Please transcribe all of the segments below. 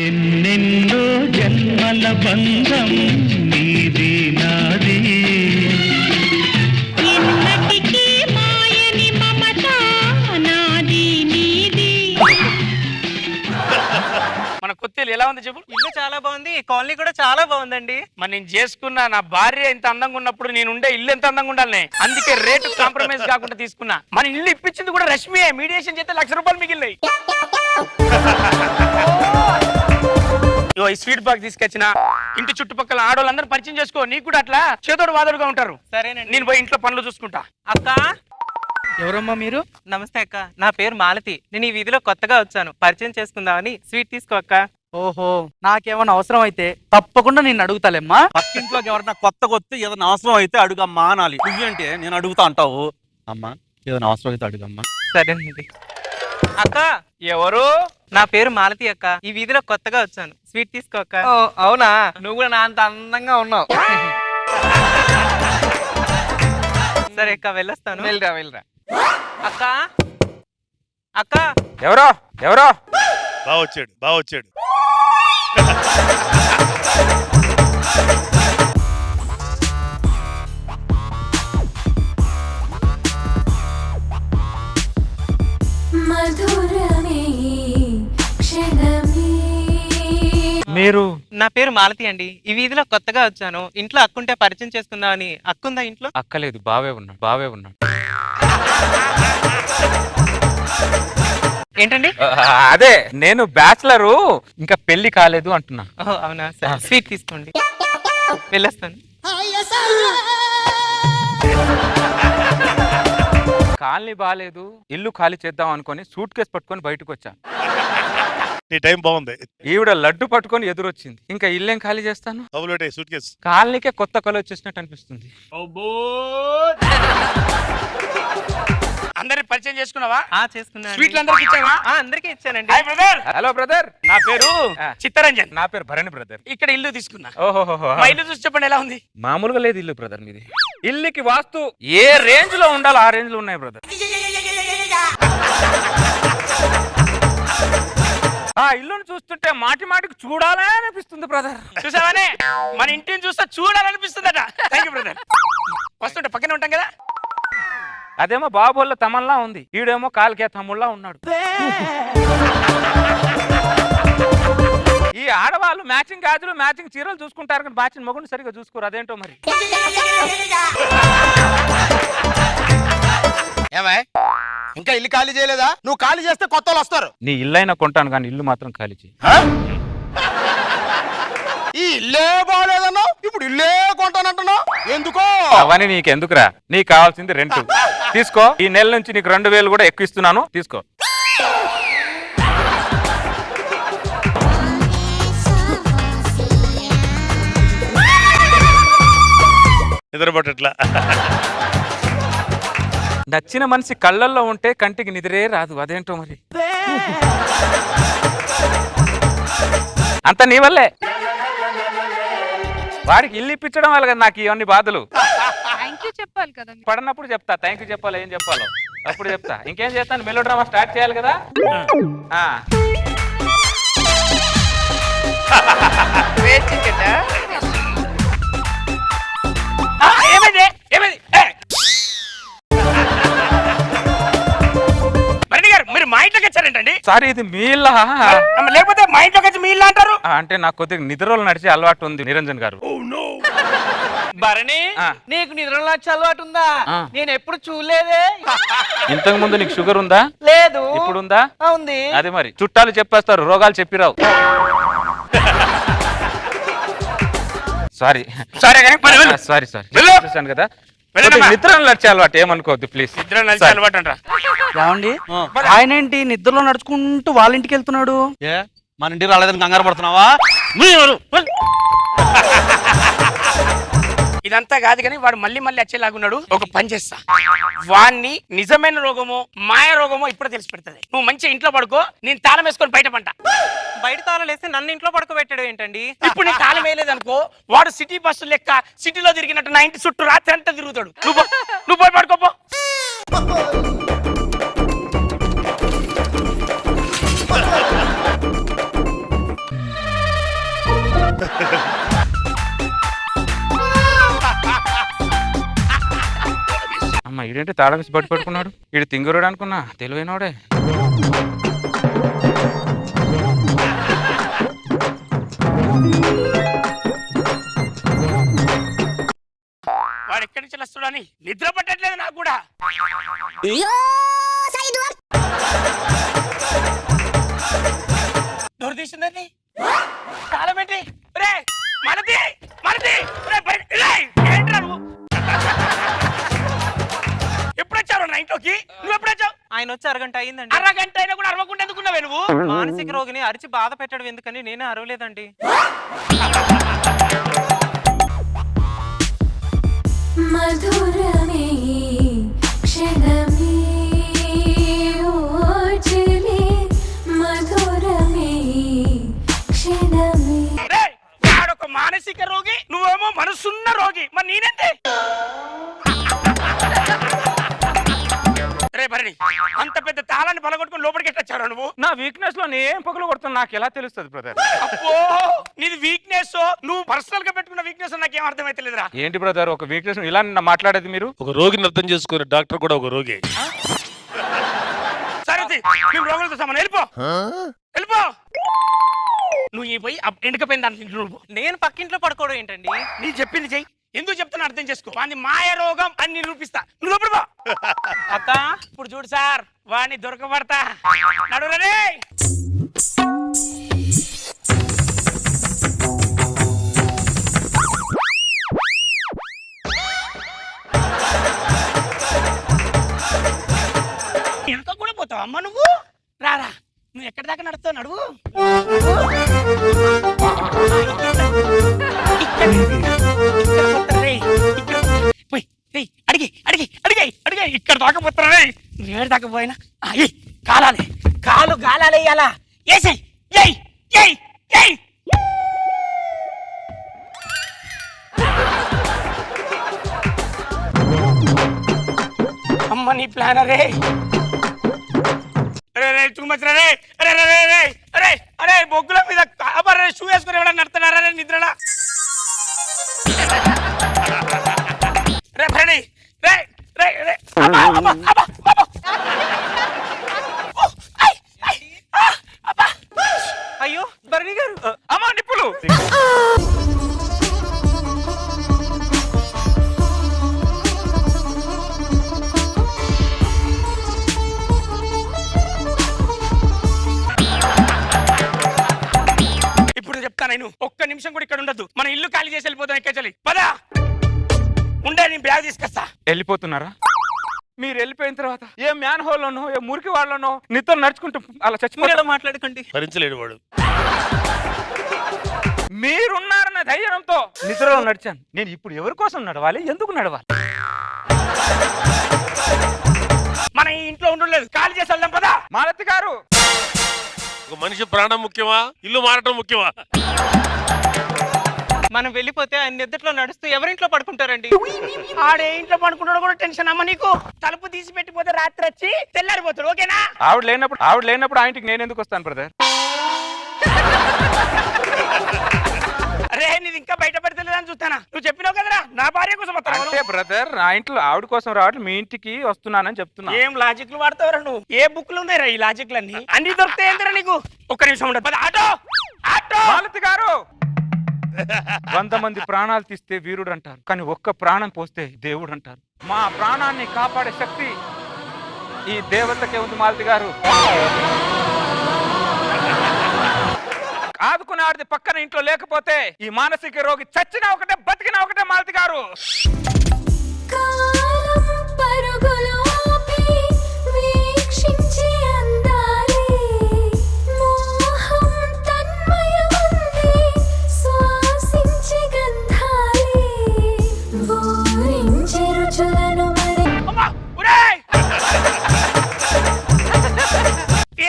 ఎన్నెన్నో జన్మల బంధం నీది నాది, ఎన్నటికీ మాయని మమత నాది నీది. మన కొత్తేలు ఎలా ఉంది చెప్పు? ఇల్లు చాలా బాగుంది, కాలనీ కూడా చాలా బాగుందండి. మరి నేను చేసుకున్న నా భార్య ఇంత అందంగా ఉన్నప్పుడు నేను ఉండే ఇల్లు ఎంత అందంగా ఉండాలి, అందుకే రేటు కాంప్రమైజ్ కాకుండా తీసుకున్నా. మన ఇల్లు ఇప్పించింది కూడా రష్మియే, మీడియేషన్ చేస్తే ₹1,00,000 మిగిలినాయి. ఇగో ఈ స్వీట్ బాక్స్ తీసుకొచ్చిన, ఇంటి చుట్టుపక్కల ఆడవాళ్ళందరూ పరిచయం చేసుకో, నీకు కూడా అట్లా చేదోడు వాదోడుగా ఉంటారు. సరేనండి. నేను పోయి ఇంట్లో పనులు చూసుకుంటా. అక్క, ఎవరమ్మా మీరు? నమస్తే అక్క, నా పేరు మాలతి. నేను ఈ వీధిలో కొత్తగా వచ్చాను, పరిచయం చేసుకుందామని. స్వీట్ తీసుకో అక్క. ఓహో, నాకేమన్నా అవసరం అయితే తప్పకుండా నేను అడుగుతాలేమ్మా. పక్కింట్లోకి ఎవరన్నా కొత్తగా వస్తే ఏదైనా అవసరం అయితే అడుగమ్మా అనాలి. నువ్వేంటే నేను అడుగుతా అంటావు. అమ్మా ఏదైనా అవసరం అయితే అడుగమ్మా. సరేనండి. అక్క, ఎవరు? నా పేరు మాలతి అక్క, ఈ వీధిలో కొత్తగా వచ్చాను. స్వీట్ తీసుకో అక్క. అవునా, నువ్వు కూడా నా అంత అందంగా ఉన్నావు. సరే అక్క, వెళ్ళొస్తాను. వెళ్ళరా వెళ్ళరా. అక్క, అక్క, ఎవరో ఎవరో బాగా వచ్చాడు. మీరు? నా పేరు మాలతి అండి, ఈ వీధిలో కొత్తగా వచ్చాను. ఇంట్లో అక్కుంటే పరిచయం చేసుకుందామని. అక్కుందా ఇంట్లో? అక్కలేదు, బావే ఉన్నాడు. ఏంటండి? అదే నేను బ్యాచిలరు, ఇంకా పెళ్లి కాలేదు అంటున్నా. ఓహో, అవునా? సరే, స్వీట్ తీసుకోండి, వెళ్ళొస్తాను. కాలనీ బాగాలేదు, ఇల్లు ఖాళీ చేద్దాం అనుకొని సూట్ కేసు పట్టుకొని బయటకు వచ్చా. నీ టైం బాగుంది. ఈవిడ లడ్డు పట్టుకొని ఎదురొచ్చింది. ఇంకా ఇల్లేం ఖాళీ చేస్తాను? Suit case. కాలనీకే కొత్త కళ వచ్చేసినట్టు అనిపిస్తుంది. అందరి పరిచయం చేసుకున్నావా? చేసుకున్నాను. స్వీట్లు అందరికి ఇచ్చావా? అందరికీ ఇచ్చానండి. హలో బ్రదర్, నా పేరు చిత్తరంజన్. నా పేరు భరణి బ్రదర్. ఇక్కడ ఇల్లు తీసుకున్నా. ఓహో, మా ఇల్లు చూసి చెప్పండి ఎలా ఉంది? మామూలుగా లేదు ఇల్లు బ్రదర్ మీది. ఇల్లుకి వాస్తు ఏ రేంజ్ లో ఉండాలో ఆ రేంజ్ లో ఉన్నాయి బ్రదర్. ఆ ఇల్లును చూస్తుంటే మాటికి చూడాలని అనిపిస్తుంది బ్రదర్. చూసావనే, మన ఇంటిని చూస్తే చూడాలనిపిస్తుందట. Thank you brother. వస్తుంటే పక్కనే ఉంటాం కదా. అదేమో బాబోళ్ళ తమల్లా ఉంది, ఈడేమో కాలికే తమ్ముళ్ళ ఉన్నాడు. ఈ ఆడవాళ్ళు మ్యాచింగ్ గాజులు మ్యాచింగ్ చీరలు చూసుకుంటారు కానీ మ్యాచింగ్ మొగుడు సరిగా చూసుకోరు. అదేంటో మరి. ఏమై ఇంకా ఇల్లు ఖాళీ చేయలేదా? నువ్వు ఖాళీ చేస్తే కొత్త వాళ్ళు వస్తారు. నీ ఇల్లు అయినా కొంటాను కానీ ఇల్లు మాత్రం ఖాళీ చేయి. ఈ ఇల్లే బాగలేదన్నావు, ఇప్పుడు ఇల్లే కొంటానంటున్నావు ఎందుకో? అవన్నీ నీకెందుకురా, నీకు కావాల్సింది రెంట్. తీసుకో, ఈ నెల నుంచి నీకు 2,000 కూడా ఎక్కువ ఇస్తున్నాను, తీసుకో. నిద్రపట్టట్లా. నచ్చిన మనిషి కళ్ళల్లో ఉంటే కంటికి నిద్రే రాదు. అదేంటో మరి. అంత నీ వల్లే. వాడికి ఇల్లు ఇప్పించడం వల్ల కదా నాకు ఇవన్నీ బాధలు. చెప్పాలి కదా, పడినప్పుడు చెప్తా థ్యాంక్ యూ చెప్పాలి, ఏం చెప్పాలో అప్పుడు చెప్తా. ఇంకేం చేస్తాను, మెలో డ్రామా స్టార్ట్ చేయాలి కదా. ఏమైంది ఏమైంది? మీరు మా ఇంట్లోకి వచ్చారేంటండి? సారీ, ఇది మీ ఇల్లా? లేకపోతే మా ఇంట్లోకి వచ్చి మీ ఇల్లా అంటారు? అంటే నాకు కొద్దిగా నిద్రలో నడిచే అలవాటు ఉంది నిరంజన్ గారు. భరణి, నీకు నిద్రలో వచ్చే అలవాటు ఉందా? నేను ఎప్పుడు చూడలేదే. ఇంతకు ముందు నీకు షుగర్ ఉందా? లేదు. ఇప్పుడు ఉందా? ఉంది. అదే మరి, చుట్టాలు చెప్పేస్తారు, రోగాలు చెప్పిరావు. సారీ చూసాను కదా. నిద్ర నడిచే అలవాటు, ఏమనుకోవద్దు ప్లీజ్. నిద్ర నడిచే అలవాటు అంటారా? ఏమండి, ఆయన ఏంటి నిద్రలో నడుచుకుంటూ వాళ్ళ ఇంటికి వెళ్తున్నాడు? ఏ మన ఇంటికి రాలేదని కంగారు పడుతున్నావా? ఇదంతా కాదు కానీ వాడు మళ్ళీ వచ్చేలాగున్నాడు. ఒక పని చేస్తా, వాణ్ణి నిజమైన రోగమో మాయ రోగమో ఇప్పుడు తెలిసి పెడుతుంది. నువ్వు మంచిగా ఇంట్లో పడుకో, నేను తాళం వేసుకొని బయట పంట. బయట తాళం వేస్తే నన్ను ఇంట్లో పడుకోబెట్టాడు ఏంటండి? ఇప్పుడు నేను తాళం వేయలేదు అనుకో, వాడు సిటీ బస్సు లెక్క సిటీలో తిరిగినట్టు నా ఇంటి చుట్టూ రాత్రి అంతా తిరుగుతాడు. నువ్వు పోయి పడుకోపో. అమ్మ ఈడేంటి తాళం వేసి బట్టి పట్టుకున్నాడు. ఈడు తింగురుడు అనుకున్నా, తెలివైనోడే. వాడు ఎక్కడి నుంచి వస్తాడని నిద్ర పట్టట్లేదు నాకు కూడా. డోర్ తీసిందండి, తాళం ఏంటి? రే మనది మనది, ఏంట్రా నువ్వు? ఎప్పుడు వచ్చావు నా ఇంట్లోకి? నువ్వు ఎప్పుడు వచ్చావు? ఆయన వచ్చి అరగంట అయిందండి. అరగంట అయినా కూడా అరవకుండా ఎందుకున్నావే నువ్వు? మానసిక రోగిని అరిచి బాధ పెట్టడం ఎందుకని నేనే అరవలేదండి. మధురమే క్షణమే ఓజలే మధురమే క్షణమే. రేయ్, వాడొక మానసిక రోగి, నువ్వేమో మనసున్న రోగి. మరి నేనేంటి? రే భరణి, అంత పెద్ద తాళాన్ని పలగొట్టుకుని లోపలికి ఎట్టొచ్చావు నువ్వు? నా వీక్నెస్ లో నేను పగలు కొడుతున్నా నాకు ఎలా తెలుస్తుంది బ్రదర్? అబ్బో, నీది వీక్నెస్, నువ్వు పర్సనల్ గా పెట్టుకున్న వీక్నెస్ నాకేం అర్థమైతే లేదురా. ఏంటి బ్రదర్ ఒక వీక్నెస్ ఇలా మాట్లాడేది మీరు? ఒక రోగిని అర్థం చేసుకునే డాక్టర్ కూడా ఒక రోగి. సరే మేము రోగులతో సమానం, వెళ్ళిపో వెళ్ళిపో. నువ్వు ఈ పోయి ఎండకపోయిన దాంట్లో నువ్వు. నేను పక్కింట్లో పడుకోవడం ఏంటండి? నీ చెప్పింది చెయ్యి. ఎందుకు చెప్తున్నా అర్థం చేసుకో. వాడిని మాయ రోగం అని నిరూపిస్తా. నువ్వు లోపల పో. అక్క ఇప్పుడు చూడు సార్, వాడిని దొరకబడతా. నడురే. వెనక కూడా పోతావు అమ్మ నువ్వు? రారా, నువ్వు ఎక్కడి దాకా నడుస్తావు? నడువు. అడిగి అడిగి అడిగి అడిగి ఇక్కడ దాకా పోతారా? ఏడు దాకా పోయినా కాలాలి, కాలు గాలాలి. అలా ఏసై ఏయ్ ఏయ్ ఏయ్. అమ్మ నీ ప్లాన్ అరే. అరే రే చూమచ్చరా రే. అరే రే రే అరే అరే బొగ్గుల మీద కాబరే షూ వేసుకుని ఎవడన్నా నడుతున్నారా రే నిద్రలా? రే భరణి రే రే రే. అయ్యో భరణి గారు, అమ్మా నిప్పులు. ఇప్పుడు చెప్తాను, నేను ఒక్క నిమిషం కూడా ఇక్కడ ఉండద్దు. మన ఇల్లు ఖాళీ చేసి వెళ్ళిపోతాం. ఎక్కచలి పదా ఉండే, నేను బ్యాగ్ తీసుకొస్తా. వెళ్ళిపోతున్నారా? మీరు వెళ్ళిపోయిన తర్వాత ఏ మ్యాన్ హోల్లోనో ఏ మురికి వాళ్ళనో నిద్ర నడుచుకుంటూ అలా చచ్చిపోయేలా మాట్లాడకండి. భరించలేడు వాడు. మీరున్నారన్న ధైర్యంతో నిద్రలో నడిచాను. నేను ఇప్పుడు ఎవరి కోసం నడవాలి? ఎందుకు నడవాలి? మన ఈ ఇంట్లో ఉండలేదు, ఖాళీ చేసి వెళ్దాం పదా. మాలతి గారు, ఒక మనిషి ప్రాణం ముఖ్యమా, ఇల్లు మారటం ముఖ్యమా? మనం వెళ్ళిపోతే ఆయన నిద్రలో నడుస్తూ ఎవరింట్లో పడుకుంటారండి? ఆడే ఇంట్లో పడుకుంటాడు కూడా టెన్షన్ అమ్మ నీకు. తలుపు తీసి పెట్టిపోతే రాత్రి వచ్చి తెల్లారిపోతాడు. ఓకేనా? ఆవిడ లేనప్పుడు ఆ ఇంటికి నేను ఎందుకు వస్తాను బ్రదర్? అరే నీది ఇంకా బయట పెడతలేదని చూస్తానా? నువ్వు చెప్పినావు కదరా నా భార్య కోసం వస్తాను అంటే బ్రదర్. నా ఇంట్లో ఆవిడ కోసం రావట్లేదు, మీ ఇంటికి వస్తున్నానని చెప్తున్నా. ఏం లాజిక్లు వాడతావురా నువ్వు? ఏ బుక్లు ఉన్నాయిరా ఈ లాజిక్లు అన్ని దొరుకుతాయి ఏందిరా నీకు? ఒక్క నిమిషం ఉండదు. Auto auto. మాలతి గారు, 100 మంది ప్రాణాలు తీస్తే వీరుడు అంటారు, కానీ ఒక్క ప్రాణం పోస్తే దేవుడు అంటారు. మా ప్రాణాన్ని కాపాడే శక్తి ఈ దేవతకే ఉంది మాలతి గారు. ఆదుకునే ఆడిది పక్కన ఇంట్లో లేకపోతే ఈ మానసిక రోగి చచ్చినా ఒకటే బతికినా ఒకటే మాలతి గారు.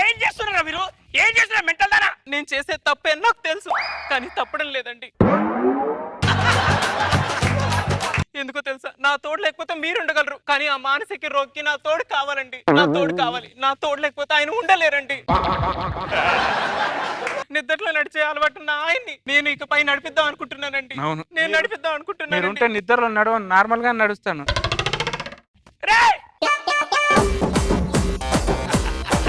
ఏం చేస్తున్నారా మీరు? ఏం చేస్తున్నా మెంటల్ దానా? నేను చేసే తప్పే నాకు తెలుసు, కానీ తప్పడం లేదండి. ఎందుకో తెలుసా? నా తోడు లేకపోతే మీరు ఉండగలరు, కానీ ఆ మానసిక రోగికి నా తోడు కావాలండి. నా తోడు కావాలి. నా తోడు లేకపోతే ఆయన ఉండలేరండి. నిద్రలో నడిచే అలవాటు ఉన్న ఆయన్ని నేను ఇకపై నడిపిద్దాం అనుకుంటున్నానండి. నేను నడిపిద్దాం అనుకుంటున్నాను. నిద్రలో నడవ నార్మల్ గా నడుస్తాను.